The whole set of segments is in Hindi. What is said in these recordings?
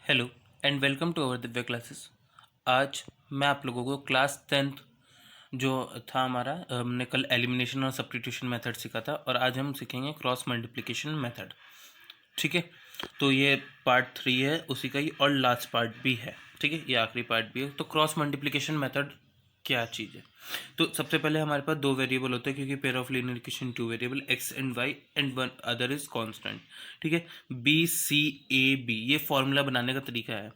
Hello and welcome to our Divya classes. आज मैं आप लोगों को क्लास 10th जो था हमारा, हमने कल एलिमिनेशन और सब्स्टिट्यूशन मेथड सीखा था और आज हम सीखेंगे क्रॉस मल्टीप्लिकेशन मेथड। ठीक है, तो ये पार्ट 3 है उसी का ही और लास्ट पार्ट भी है। ठीक है, ये आखिरी पार्ट भी है। तो क्रॉस मल्टीप्लिकेशन मेथड क्या चीज़ है? तो सबसे पहले हमारे पास दो वेरिएबल होते हैं क्योंकि pair of linear equation two variable X and Y and one other is constant. ठीक है, बी सी ए बी ये फॉर्मूला बनाने का तरीका है।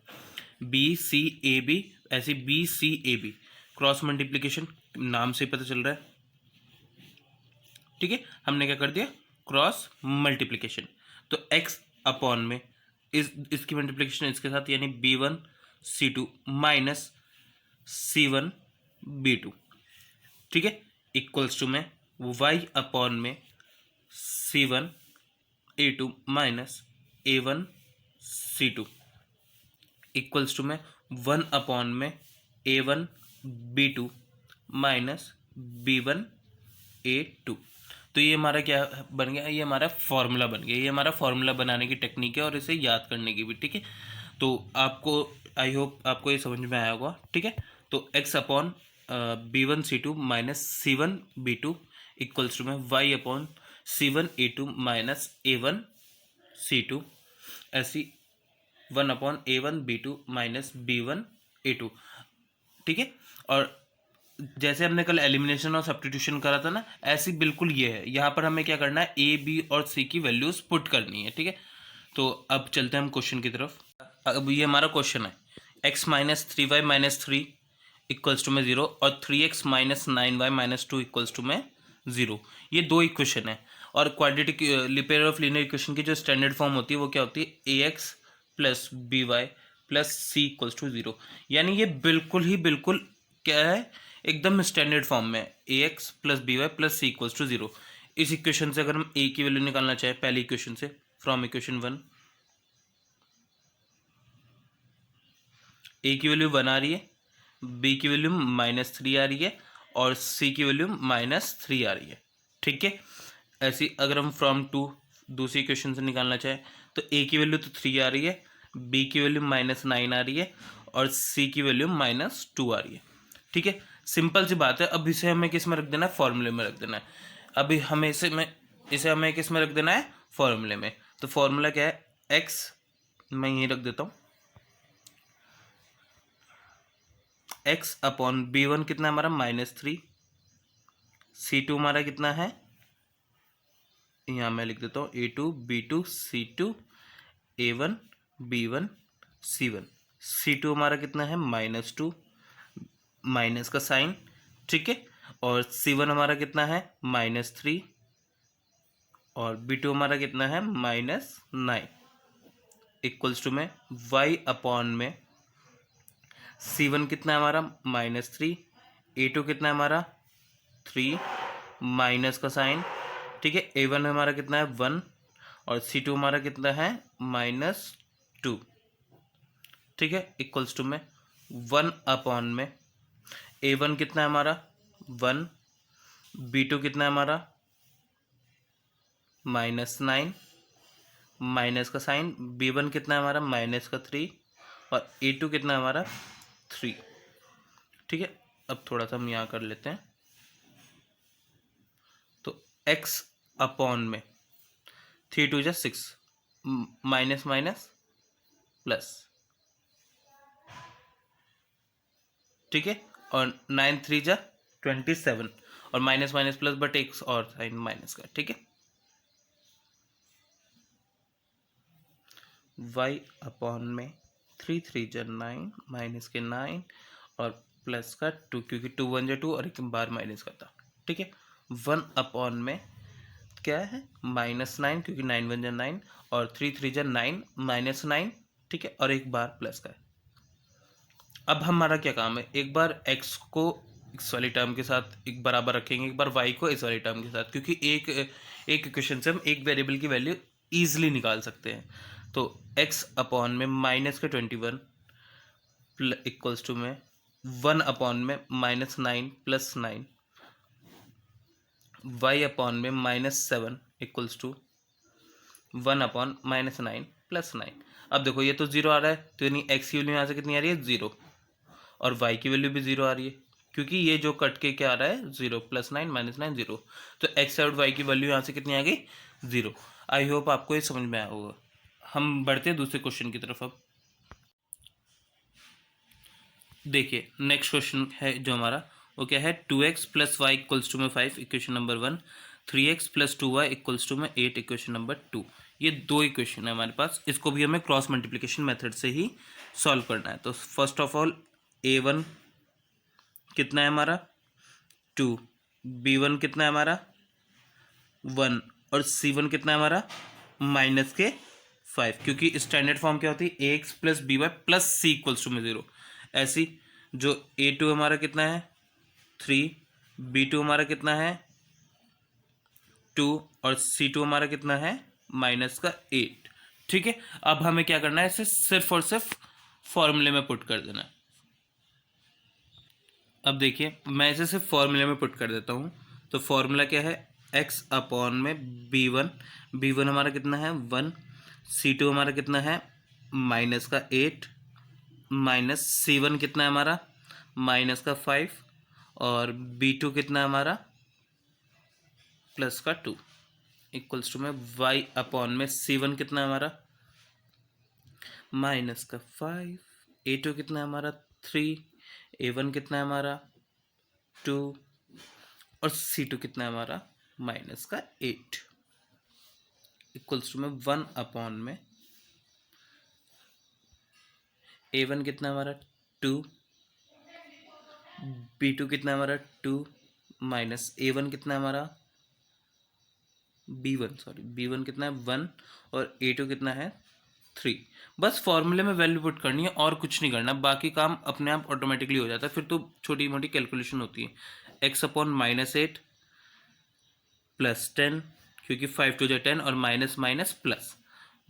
बी सी ए बी, ऐसे B C A B cross multiplication नाम से पता चल रहा है। ठीक है, हमने क्या कर दिया, क्रॉस मल्टीप्लिकेशन। तो एक्स अपॉन में इसकी मल्टीप्लिकेशन इसके साथ, यानी b one c two minus c one b two. ठीक है, इक्वल्स टू में वाई अपॉन में c one a two minus a one c two equals to में वन अपॉन में a one b two minus b one a two. तो ये हमारा क्या बन गया, ये हमारा फॉर्मूला बन गया। ये हमारा फॉर्मूला बनाने की टेक्निक है और इसे याद करने की भी। ठीक है, तो आपको आई होप आपको ये समझ में आया होगा। ठीक है, तो x upon b one c two minus c one b two equals to में y upon c one a two minus a one c two, ऐसी one upon a one b two minus b one a two. ठीक है, और जैसे हमने कल एलिमिनेशन और सब्स्टिट्यूशन करा था ना, ऐसी बिल्कुल ये है। यहाँ पर हमें क्या करना है, ए बी और सी की वैल्यूज पुट करनी है। ठीक है, तो अब चलते हैं हम क्वेश्चन की तरफ। अब ये हमारा क्वेश्चन है, X minus three Y minus three equals to में जीरो और three X minus nine Y minus two equals to में जीरो। ये दो इक्वेशन है और quadratic pair of linear equation की जो स्टैंडर्ड फॉर्म होती है वो क्या होती है, a x plus b y plus c equals to zero. यानी ये बिल्कुल क्या है, एकदम स्टैंडर्ड फॉर्म में, a x plus b y plus c equals to zero. इस इक्वेशन से अगर हम ए की वैल्यू निकालना चाहे पहली इक्वेशन से, फ्रॉम इक्वेशन वन, ए की वैल्यू वन आ रही है, बी की वैल्यू माइनस थ्री आ रही है और सी की वैल्यू माइनस थ्री आ रही है। ठीक है, ऐसी अगर हम फ्रॉम टू दूसरी इक्वेशन से निकालना चाहें तो ए की वैल्यू तो थ्री आ रही है, बी की वैल्यू माइनस नाइन आ रही है और सी की वैल्यू माइनस टू आ रही है। ठीक है, सिंपल सी बात है। अब इसे हमें किस में रख देना है, फॉर्मूले में रख देना है। अभी हमें इसे हमें किस में रख देना है, फॉर्मूले में। तो फॉर्मूला क्या है, एक्स, मैं यहीं रख देता हूँ, एक्स अपॉन बी वन कितना है हमारा, माइनस थ्री, सी टू हमारा कितना है, यहाँ मैं लिख देता हूँ a two b two c two a one b one c one. C two हमारा कितना है, माइनस टू, माइनस का साइन। ठीक है, और सी वन हमारा कितना है, माइनस थ्री, और बी टू हमारा कितना है, माइनस नाइन इक्वल्स टू में वाई अपॉन में सी वन कितना है हमारा, माइनस थ्री, ए टू कितना है हमारा थ्री, माइनस का साइन। ठीक है, ए वन हमारा कितना है वन और सी टू हमारा कितना है माइनस टू। ठीक है, इक्वल्स टू में वन अपॉन में ए वन कितना है हमारा वन, बी टू कितना है हमारा माइनस नाइन, माइनस का साइन, बी वन कितना है हमारा माइनस का थ्री और ए टू कितना है हमारा थ्री। ठीक है, अब थोड़ा सा हम यहाँ कर लेते हैं। तो एक्स अपॉन में थ्री टू जा सिक्स, माइनस माइनस प्लस। ठीक है, और नाइन थ्री जा 27 और माइनस माइनस प्लस बट एक और साइन माइनस का। ठीक है, वाई अपॉन में थ्री थ्री जा नाइन, माइनस के नाइन और प्लस का टू, क्योंकि टू वन जा टू और एक बार माइनस का था। ठीक है, वन अपॉन में क्या है, माइनस नाइन, क्योंकि नाइन वन जा नाइन और थ्री थ्री जा नाइन माइनस नाइन। ठीक है, और एक बार प्लस का है। अब हमारा क्या काम है, एक बार x को इस वाली टर्म के साथ एक बराबर रखेंगे, एक बार y को इस वाली टर्म के साथ, क्योंकि एक इक्वेशन से हम एक वेरिएबल की वैल्यू ईजिली निकाल सकते हैं। तो x अपॉन में माइनस के 21 इक्वल्स टू में वन अपॉन में minus nine plus nine, y upon में minus seven equals to one upon minus nine plus nine. अब देखो ये तो जीरो आ रहा है, तो यानी एक्स की वैल्यू यहाँ से कितनी आ रही है, जीरो, और वाई की वैल्यू भी जीरो आ रही है, क्योंकि ये जो कट के क्या आ रहा है, जीरो, +9 -9 जीरो। तो एक्स और वाई की वैल्यू यहाँ से कितनी आ गई, जीरो। आई होप आपको ये समझ में आया होगा। हम बढ़ते हैं दूसरे क्वेश्चन की तरफ। अब देखिए नेक्स्ट क्वेश्चन है जो हमारा, वो क्या है, 2x + y = में 5 इक्वेशन नंबर 1, 3x + 2y = में 8 इक्वेशन नंबर 2। ये दो इक्वेशन है हमारे पास, इसको भी हमें क्रॉस मल्टीप्लिकेशन मेथड से ही सॉल्व करना है। तो फर्स्ट ऑफ ऑल a1 कितना है हमारा, 2, b1 कितना है हमारा, 1, और c1 कितना है हमारा, -5, क्योंकि स्टैंडर्ड फॉर्म क्या होती है, ax + by + c = में 0। ऐसी जो a2 हमारा कितना है, 3, b2 हमारा कितना है, 2, और c2 हमारा कितना है, -8। ठीक है, अब हमें क्या करना है, इसे सिर्फ और सिर्फ फॉर्मूले में पुट कर देना है। अब देखिए मैं इसे सिर्फ फॉर्मूले में पुट कर देता हूँ। तो फॉर्मूला क्या है, x अपॉन में b1 हमारा कितना है, 1, c2 हमारा कितना है, -8, -c1 कितना है हमारा, -5, और b2 कितना है हमारा, +2, इक्वल्स टू में y अपॉन में c1 कितना है हमारा, -5, a2 कितना है हमारा, 3, a1 कितना है हमारा, 2, और c2 कितना है हमारा, -8, इक्वल्स टू में 1 अपॉन में a1 कितना है हमारा, 2, b2 कितना है हमारा, 2, माइनस a1 कितना है हमारा, b1 कितना है, 1, और a2 कितना है, 3। बस फॉर्मूले में वैल्यू पुट करनी है और कुछ नहीं करना, बाकी काम अपने आप ऑटोमेटिकली हो जाता है। फिर तो छोटी मोटी कैलकुलेशन होती है। x अपॉन -8 + 10, क्योंकि 5 2 10, और माइनस माइनस प्लस,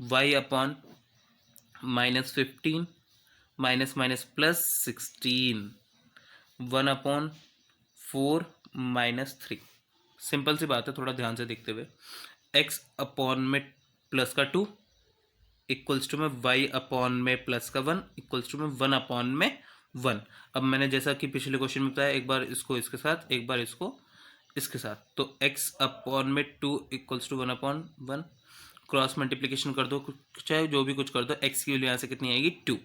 y अपॉन -15 माइनस माइनस +16, 1 अपॉन 4 -3। सिंपल सी बात है, थोड़ा ध्यान से देखते हुए, x अपॉन में प्लस का 2 इक्वल्स टू में y अपॉन में +1 इक्वल्स टू में 1 अपॉन में 1। अब मैंने जैसा कि पिछले क्वेश्चन में बताया, एक बार इसको इसके साथ, एक बार इसको इसके साथ, तो x अपॉन में 2 equals to 1 upon 1, cross multiplication कर दो, चाहे जो भी कुछ कर दो, x की वैल्यू यहाँ से कितनी आएगी, 2।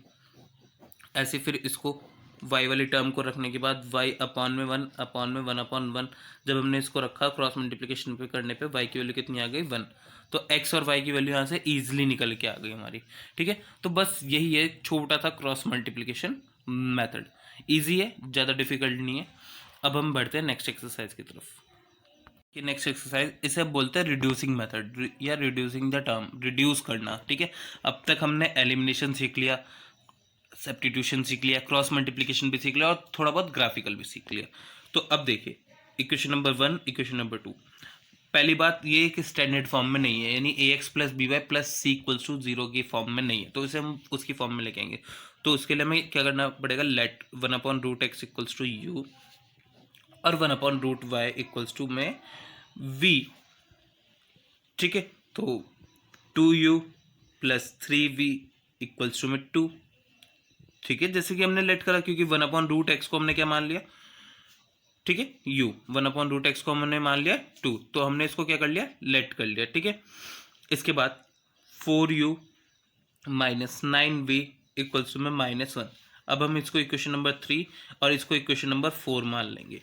ऐसे फिर इसको y वाली टर्म को रखने के बाद y अपॉन में 1 अपॉन में 1 अपॉन 1, जब हमने इसको रखा क्रॉस मल्टीप्लिकेशन पे करने पे y की वैल्यू कितनी आ गई, 1। तो x और y की वैल्यू यहाँ से ईजिली निकल के आ गई हमारी। ठीक है, तो बस यही है, छोटा था क्रॉस मल्टीप्लिकेशन मेथड, ईजी है, ज़्यादा डिफिकल्ट नहीं है। अब हम बढ़ते हैं नेक्स्ट एक्सरसाइज की तरफ। कि नेक्स्ट एक्सरसाइज, इसे बोलते हैं रिड्यूसिंग मेथड या रिड्यूसिंग द टर्म, रिड्यूस करना। ठीक है, अब तक हमने एलिमिनेशन सीख लिया, सब्स्टिट्यूशन सीख लिया, क्रॉस मल्टीप्लिकेशन भी सीख लिया, और थोड़ा बहुत ग्राफिकल भी सीख लिया। तो अब देखिए इक्वेशन नंबर 1, इक्वेशन नंबर 2। पहली बात ये कि स्टैंडर्ड फॉर्म में नहीं है, यानी ax + by + c = 0 की फॉर्म में नहीं है, तो इसे हम उसकी फॉर्म में लेके आएंगे। तो उसके लिए हमें क्या करना पड़ेगा, लेट 1/√x = u, और 1/√y = में v। ठीक है, तो 2u + 3v = में 2। ठीक है, जैसे कि हमने लेट करा, क्योंकि 1/√x को हमने क्या मान लिया, ठीक है, u 1/√x को हमने मान लिया 2, तो हमने इसको क्या कर लिया, लेट कर लिया। ठीक है, इसके बाद 4u - 9v = में -1। अब हम इसको इक्वेशन नंबर 3 और इसको इक्वेशन नंबर 4 मान लेंगे।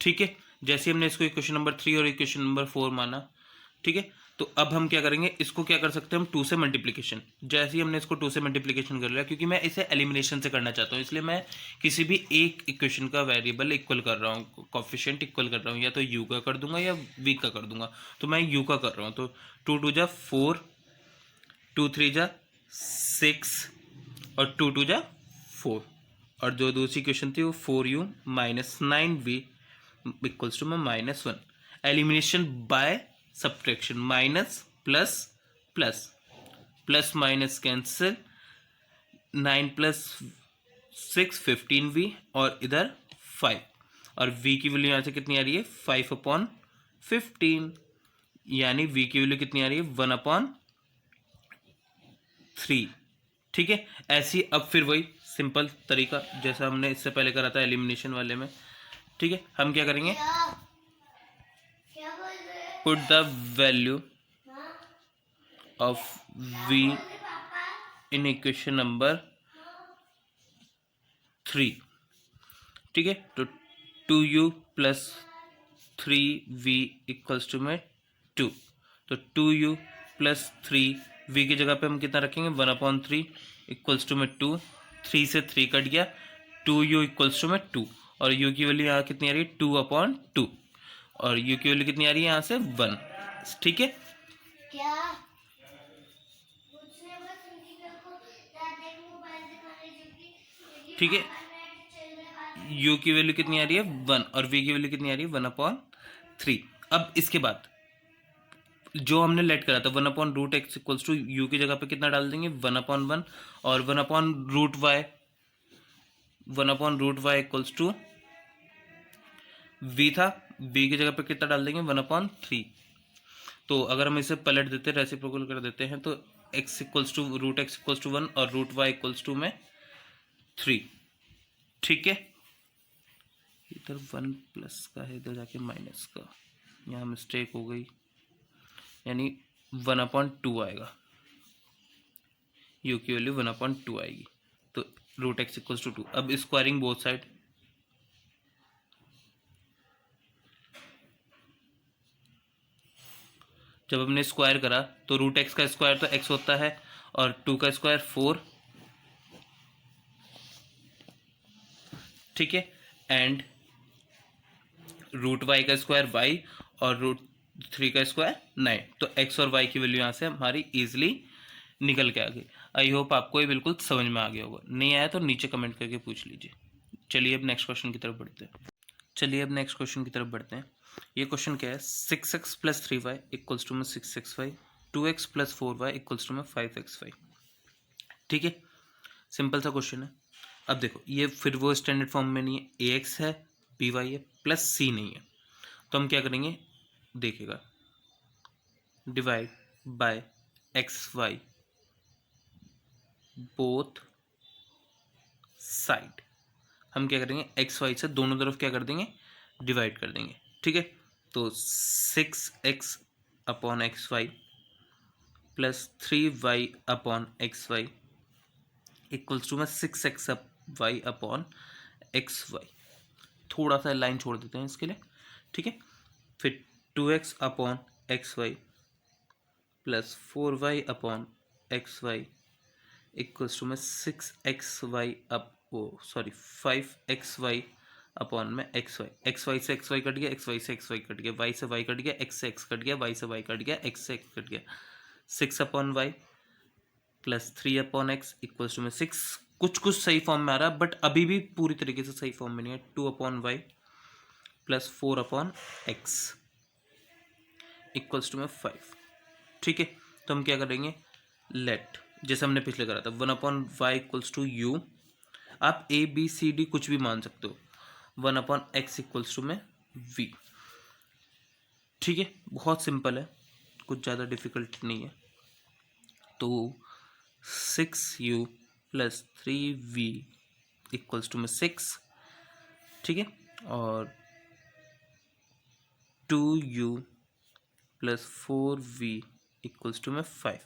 ठीक है, जैसे हमने इसको इक्वेशन नंबर 3 और इक्वेशन नंबर 4 माना, ठीक है, तो अब हम क्या करेंगे, इसको क्या कर सकते हैं हम, 2 से मल्टीप्लिकेशन। जैसे ही हमने इसको 2 से मल्टीप्लिकेशन कर लिया, क्योंकि मैं इसे एलिमिनेशन से करना चाहता हूँ, इसलिए मैं किसी भी एक इक्वेशन का वेरिएबल इक्वल कर रहा हूँ, कोफिशिएंट इक्वल कर रहा हूँ, या तो u का कर दूंगा या v का कर दूंगा। तो मैं u का कर रहा हूँ, तो 2 2 जा 4, 2 3 जा 6, और 2 2 जा 4, और जो दूसरी क्वेश्चन थी वो 4u - 9v = में -1। Elimination by subtraction, minus plus plus, plus minus cancel, 9 + 6 15v, और इधर 5, और v की वैल्यू यहाँ से कितनी आ रही है, 5/15, यानी v की वैल्यू कितनी आ रही है, 1/15। 3। ठीक है, ऐसी अब फिर वही सिंपल तरीका जैसा हमने इससे पहले करा था एलिमिनेशन वाले में। ठीक है, हम क्या करेंगे, put the value of v in equation number 3। ठीक है, तो 2u plus 3v equals to में 2। तो 2u प्लस 3v की जगह पे हम कितना रखेंगे, 1/3 इक्वल्स टू में 2। 3 से 3 कट गया, 2u इक्वल्स टू में 2। और u की वैल्यू यहाँ कितनी आ रही है, 2/2। और u की वैल्यू कितनी आ रही है यहाँ से, 1। ठीक है, क्या ठीक है, u की वैल्यू कितनी आ रही है, 1। और v की वैल्यू कितनी आ रही है, 1/3। अब इसके बाद जो हमने लेट करा था 1/√x इक्वल्स टू यू की जगह पे कितना डाल देंगे, 1/1। और 1/√y, 1/√y equals to v था, v की जगह पे कितना डाल देंगे, 1/3। तो अगर हम इसे पलट देते, रेसिप्रोकल कर देते हैं, तो x equals to √x equals to 1 और √y इक्वल्स टू में 3। ठीक है, इधर 1 प्लस का है, इधर जाके माइनस का, यहाँ मिस्टेक हो गई, यानी 1/2 आएगा, u की वैल्यू 1/2 आएगी। तो √x इक्वल्स टू 2। अब स्क्वायरिंग बोथ साइड, जब हमने स्क्वायर करा तो √x का स्क्वायर तो x होता है और 2 का स्क्वायर 4। ठीक है, एंड √y का स्क्वायर y और √3 का स्क्वायर 9। तो x और y की वैल्यू यहाँ से हमारी इजीली निकल के आ गई। आई होप आपको ये बिल्कुल समझ में आ गया होगा, नहीं आया तो नीचे कमेंट करके पूछ लीजिए। चलिए अब नेक्स्ट क्वेश्चन की तरफ बढ़ते हैं। ये क्वेश्चन क्या है, 6x plus 3y equals to में 6xy, 2x plus 4y equals to में 5xy। ठीक है, सिंपल सा क्वेश्चन है। अब देखो ये फिर वो स्टैंडर्ड फॉर्म में नहीं है, ax है, by है, प्लस c नहीं है। तो हम क्या करेंगे, देखिएगा, divide by xy both side. हम क्या करेंगे, xy से दोनों तरफ क्या कर देंगे, डिवाइड कर देंगे। ठीक है, तो 6x/xy plus 3y/xy equals to में 6xy/xy। थोड़ा सा लाइन छोड़ देते हैं इसके लिए। ठीक है, फिर 2x/xy plus 4y/xy equals to में 5xy xy से xy कट गया, xy से xy कट गया, y से y कट गया, x से x कट गया, y से y कट गया, x से x कट गया, 6/y plus 3/x equals to में 6। कुछ कुछ सही फॉर्म में आ रहा है बट अभी भी पूरी तरीके से सही फॉर्म में नहीं है। 2/y plus 4/x equals to में 5। ठीक है, तो हम क्या करेंगे, लेट, जैसे हमने पिछले करा था 1/y इक्वल्स टू यू। आप a b c d कुछ भी मान सकते हो, 1/x इक्वल्स टू में v। ठीक है, बहुत सिंपल है, कुछ ज़्यादा डिफिकल्ट नहीं है। तो 6u plus 3v equals to में 6। ठीक है, और 2u plus 4v equals to में 5।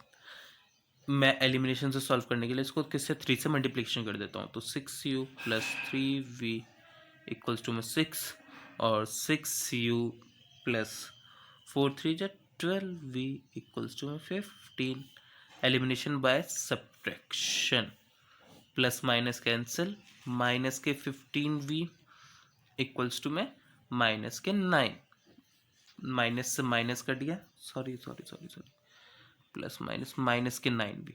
मैं एलिमिनेशन से सॉल्व करने के लिए इसको किससे, 3 से मल्टीप्लिकेशन कर देता हूँ। तो 6u plus 3v equals to में 6 और 6u plus 4 3 12v equals to में 15। Elimination by subtraction, plus minus cancel, minus के 15v इक्वल्स टू में माइनस के 9। माइनस से माइनस कट गया, सॉरी, प्लस माइनस माइनस के 9v।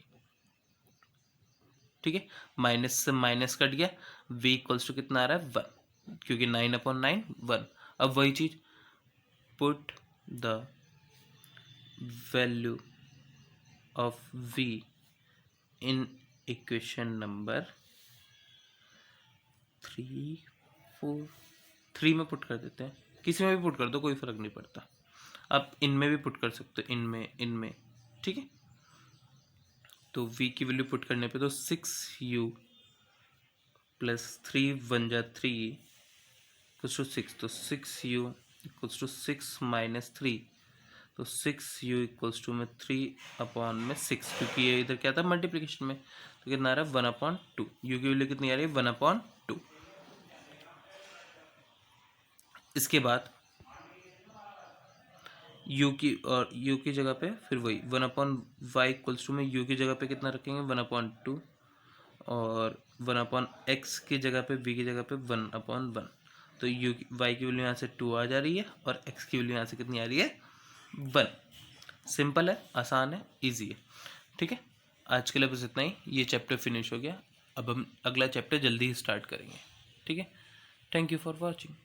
ठीक है, माइनस से माइनस कट गया, v इक्वल्स टू कितना आ रहा है, 1, क्योंकि 9/9 1। अब वही चीज, put the value of v in equation number 3 4 3 में पुट कर देते हैं, किसी में भी पुट कर दो, कोई फर्क नहीं पड़ता। आप इनमें भी पुट कर सकते हो, इनमें। ठीक है, तो v की वैल्यू पुट करने पे तो 6u प्लस 3 1 जा 3 इक्वल्स टू 6, तो 6u इक्वल्स टू 6 माइनस 3, तो 6u इक्वल्स टू में 3/6, क्योंकि ये इधर क्या था मल्टीप्लिकेशन में, तो कितना आ रहा है 1/2, u की वैल्यू कितनी आ रही है 1/2। इसके बाद u की जगह पे फिर वही 1/y इक्वल्स टू में u की जगह पे कितना रखेंगे 1/2, और 1/x की जगह पे v की जगह पे 1/1, तो y की वैल्यू यहाँ से 2 आ जा रही है और x की वैल्यू यहाँ से कितनी आ रही है 1। सिंपल है, आसान है, इजी है। ठीक है, आज के लिए बस इतना ही, ये चैप्टर फिनिश हो गया। अब हम अगला चैप्टर जल्दी ही स्टार्ट करेंगे। ठीक है, थैंक यू फॉर वॉचिंग।